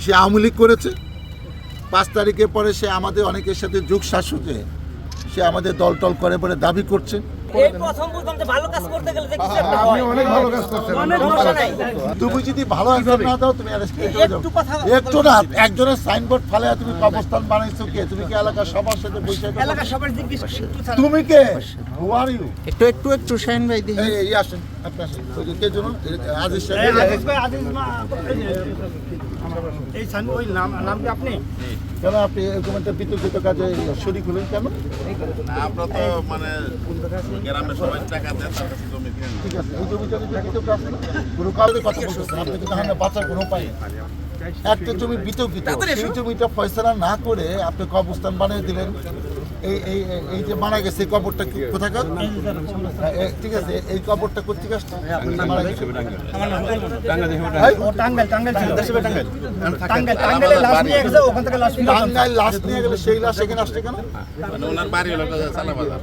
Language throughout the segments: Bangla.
সে আওয়ামী লীগ করেছে। 5 তারিখে পরে সে আমাদের অনেকের সাথে যোগ শাসকে সে আমাদের দল টল করে বলে দাবি করছে। তুমি যদি ভালো একজন না দাও তুমি একটু না একজনের সাইনবোর্ড ফালে তুমি অবস্থান বানাইছো কে? তুমি কি এলাকার সবার সাথে বসে তুমি কে? হু আর ইউ? একটু শাইন ভাই দিই। এই আসেন আপনি আসেন। কে জন্য? আজিজ সাহেব। এই ওই নাম কি আপনি? কেন আপনি এরকম একটা বিতর্কিত কাজে শরীক হলেন কেন? আমরা তো মানে গ্রামের সবাই টাকা দেয়, তার কাছে জমি কিনে নিই। ঠিক আছে, এই জমিটা বিতর্কিত আছে না? কোনো কারণে কথা বলতেছেন আপনি, কিন্তু তাহলে বাঁচার কোনো উপায় নেই। একটা জমি বিতর্কিত, সেই জমিটা ফয়সালা না করে আপনি কবরস্থান বানিয়ে দিলেন। এই যে মারা গেছে এই কবরটা কোথাকার? ঠিক আছে, এই কবরটা কোথেকে আসছে? মারা গেছে টাঙ্গাইল লাশ নিয়ে গেলে সেই লাশ এখানে আসছে কেন? মানে ওনার বাড়ি হলো সালাবাজার।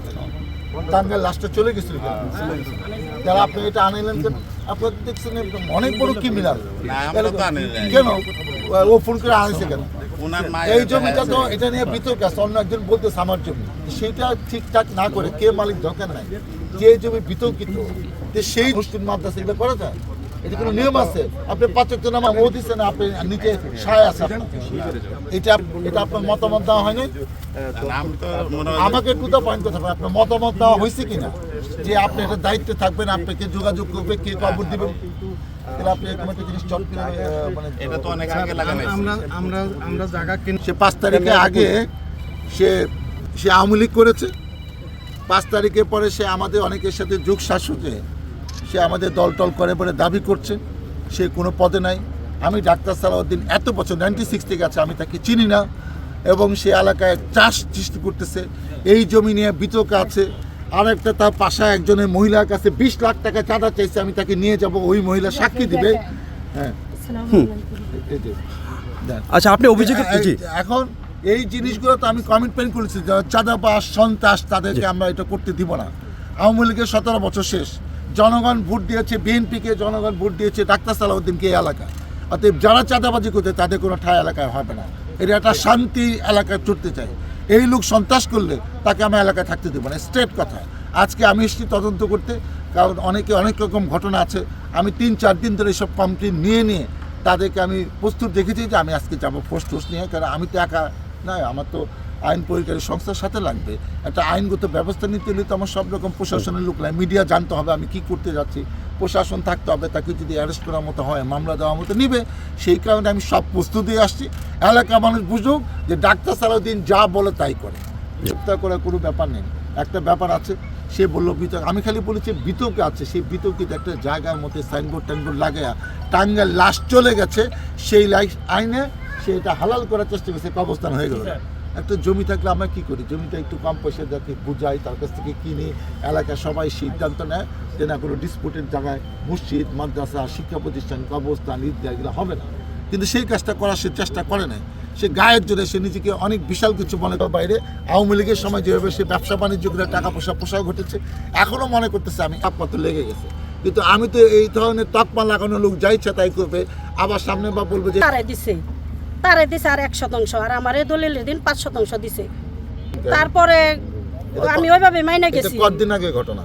টাঙ্গাইল লাশটা চলে গেছিল কেন? যারা আপনি এটা আনিলেন কেন? আপনার দেখছেন অনেক বড় ক্রিমিনাল। কেন ও ফোন করে আনিছে কেন? এই জমিটা তো এটা নিয়ে বিতর্ক আছে, অন্য একজন বলতেছে আমার জমি, সেটা ঠিকঠাক না করে কে মালিক দরকার নাই। যে জমি বিতর্কিত সেই মুসলিম মাদ্রাসা এটা করা যায়? এটা কোনো নিয়ম আছে? আপনি 5 ওয়াক্ত নামাজ ও দিচ্ছেন, আপনি নিচে সায় আছে, এটা আপনার মতামত দেওয়া হয়নি? আমাকে একটু তো পয়েন্ট কথা, আপনার মতামত দেওয়া হয়েছে কিনা যে আপনি এটা দায়িত্বে থাকবেন, আপনাকে যোগাযোগ করবে, কে কবর দিবেন? আপনি এরকম একটা জিনিস চট করে মানে এটা তো অনেক আগে লাগানো আমরা জায়গা কিনে সে 5 তারিখে আগে সে আওয়ামী লীগ করেছে। 5 তারিখে পরে সে আমাদের অনেকের সাথে যোগ শাসকে সে আমাদের দল টল করে বলে দাবি করছে। সে কোনো পদে নাই। আমি ডাক্তার সালাউদ্দিন এত বছর 96 থেকে আছে, আমি তাকে চিনি না। এবং সে এলাকায় চাষ সৃষ্টি করতেছে, এই জমি নিয়ে বিতর্ক আছে। আর একটা তার পাশে একজনের মহিলার কাছে 20 লাখ টাকা চাঁদা চাইছে, আমি তাকে নিয়ে যাব, ওই মহিলা সাক্ষী দিবে। হ্যাঁ, আচ্ছা, আপনি অভিযোগ এখন এই জিনিসগুলো তো আমি কমিটমেন্ট করেছি, চাঁদাবাজ সন্ত্রাস তাদেরকে আমরা এটা করতে দিব না। আওয়ামী লীগের 17 বছর শেষ, জনগণ ভোট দিয়েছে বিএনপিকে, জনগণ ভোট দিয়েছে ডাক্তার সালাউদ্দিনকে এই এলাকা। অতএব যারা চাঁদাবাজি করতে তাদের কোনো ঠাই এলাকায় হবে না। এটা একটা শান্তি এলাকায় চড়তে চাই। এই লোক সন্ত্রাস করলে তাকে আমি এলাকায় থাকতে দেবো না, স্ট্রেট কথা। আজকে আমি এসেছি তদন্ত করতে, কারণ অনেক রকম ঘটনা আছে। আমি 3-4 দিন ধরে এইসব কমপ্লেন নিয়ে তাদেরকে আমি প্রস্তুত দেখেছি যে আমি আজকে যাবো ফোর্স নিয়ে। কারণ আমি তো একা নয়, আমার তো আইন পরিকারী সংস্থার সাথে লাগবে। একটা আইনগত ব্যবস্থা নিতে হলে তো আমার সব রকম প্রশাসনের লোক লাগে, মিডিয়া জানতে হবে আমি কি করতে যাচ্ছি, প্রশাসন থাকতে হবে, তাকে যদি অ্যারেস্ট করার মতো হয়, মামলা দেওয়ার মতো নিবে। সেই কারণে আমি সব প্রস্তুতি আসছি। এলাকা মানুষ বুঝুক যে ডাক্তার সালাউদ্দিন যা বলে তাই করে, হত্যা করার কোনো ব্যাপার নেই। একটা ব্যাপার আছে, সে বললো বিতর্ক, আমি খালি বলেছি বিতর্ক আছে। সেই বিতর্কিত একটা জায়গার মধ্যে সাইনবোর্ড লাগাইয়া টাঙ্গাইল লাশ চলে গেছে, সেই আইনে সে এটা হালাল করার চেষ্টা করছে, অবস্থান হয়ে গেল। একটা জমি থাকলে আমরা কী করি, জমিটা একটু কম পয়সা যাকে বুঝাই, তার কাছ থেকে কিনি, এলাকার সবাই সিদ্ধান্ত নেয় যে না কোনো ডিসপুটের জায়গায় মসজিদ, মাদ্রাসা, শিক্ষা প্রতিষ্ঠান, কবরস্থান, ঈদগাহ এগুলো হবে না। কিন্তু সেই কাজটা করার সে চেষ্টা করে না। সে গায়ের জোরে সে নিজেকে অনেক বিশাল কিছু মনে করে। বাইরে আওয়ামী লীগের সময় যেভাবে সে ব্যবসা বাণিজ্য করে টাকা পয়সা প্রসার ঘটেছে, এখনও মনে করতেছে আমি আপত্তি লেগে গেছে। কিন্তু আমি তো এই ধরনের তকমা লাগানো লোক যা ইচ্ছা তাই করবে, আবার সামনে বা বলবে যে তারে দিছে আর 100%, আর আমার এই দলিলের দিন 5% দিছে। তারপরে আমি ওইভাবে মাইনে গেছি। কতদিন আগে ঘটনা?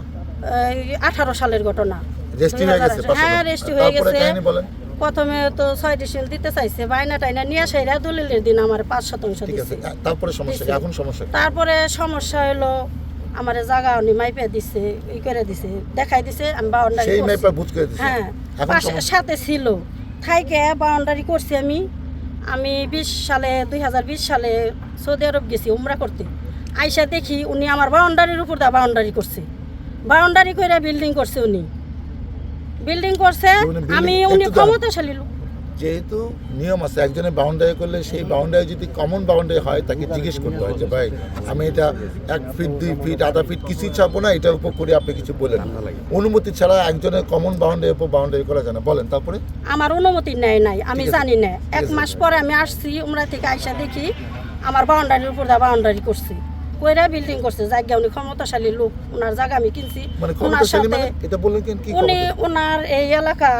18 সালের ঘটনা। রেজিস্ট্রি হয়ে গেছে? হ্যাঁ, রেজিস্ট্রি হয়ে গেছে। প্রথমে তো 6 ডিসেল দিতে চাইছে, বাইনা টাইনা নিয়ে সেরা দলিলের দিন আমার 5% দিছে। তারপরে সমস্যা, এখন সমস্যা, তারপরে সমস্যা হলো আমার জায়গা উনি মাইপে দিছে, করে দিছে, দেখাই দিছে। আমি বাউন্ডারি সেই মাইপা বুঝ করে দিছে। হ্যাঁ, সাথে ছিল থাইকে বাউন্ডারি করছি। আমি 2020 সালে সৌদি আরব গেছি উমরা করতে। আইসা দেখি উনি আমার বাউন্ডারির উপর দা বাউন্ডারি করছে, বাউন্ডারি করে বিল্ডিং করছে। উনি বিল্ডিং করছে, উনি ক্ষমতাশালী লোক। যেহেতু নিয়ম আছে, একজনের বাউন্ডারি করলে সেই বাউন্ডারি যদি কমন বাউন্ডারি হয় তাকে জিজ্ঞেস করতে হয় যে ভাই আমি এটা 1 ফিট 2 ফিট আধা ফিট কিছুই ছাড়বো না, এটার উপর করে আপনি কিছু বলেন। অনুমতি ছাড়া একজনের কমন বাউন্ডারির উপর বাউন্ডারি করা যায় না। বলেন তারপরে। আমার অনুমতি নাই, আমি জানি না। 1 মাস পরে আমি আসছি উমরা থেকে, আইসা দেখি আমার বাউন্ডারির উপর দা বাউন্ডারি করছে, কইরা বিল্ডিং করছে। জায়গা উনি ক্ষমতাশালী লোক, ওনার জায়গা আমি কিনছি। ওনার সাথে এটা বললেন কি উনি ওনার এই এলাকা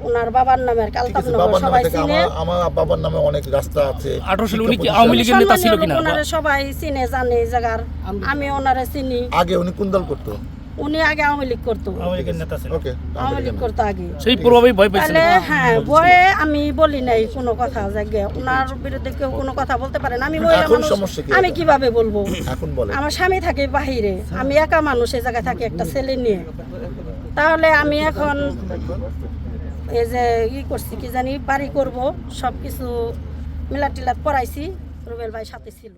ওনার বাবার নামে আর ঠিক আছে, কালতাপনগর বাবার নামে সবাই থেকে চিনে। আমার বাবার নামে অনেক রাস্তা আছে। 18 সালে উনি কি শিক্ষা আওয়ামী লীগের নেতা ছিল সম্মানীয় কিনা? লোক, ওনারে সবাই চিনে জানে এই জায়গার। আমি ওনারে চিনি। আগে উনি কোন দল করতো? উনি আগে আওয়ামী লীগ করতো, আওয়ামী লীগের নেতা ছিল। ওকে, আওয়ামী লীগ করতো আগে। সেই প্রভাবেই ভয় পাইছিলেন। তাহলে হ্যাঁ, ভয়ে আমি বলি নাই কোনো কথা, জায়গা ওনার বিরুদ্ধে কেউ কোনো কথা বলতে পারে না। আমি মহিলা এখন মানুষ, সমস্যা কি আমি আছে? কিভাবে বলবো? এখন বলে আমার স্বামী থাকে বাহিরে, আমি একা মানুষ, এই জায়গায় থাকি একটা ছেলে নিয়ে। তাহলে আমি এখন এই যে করছি কি জানি, বাড়ি করব, সব কিছু মিলাটিলাত করাইছি, রুবেল ভাই সাথে ছিল।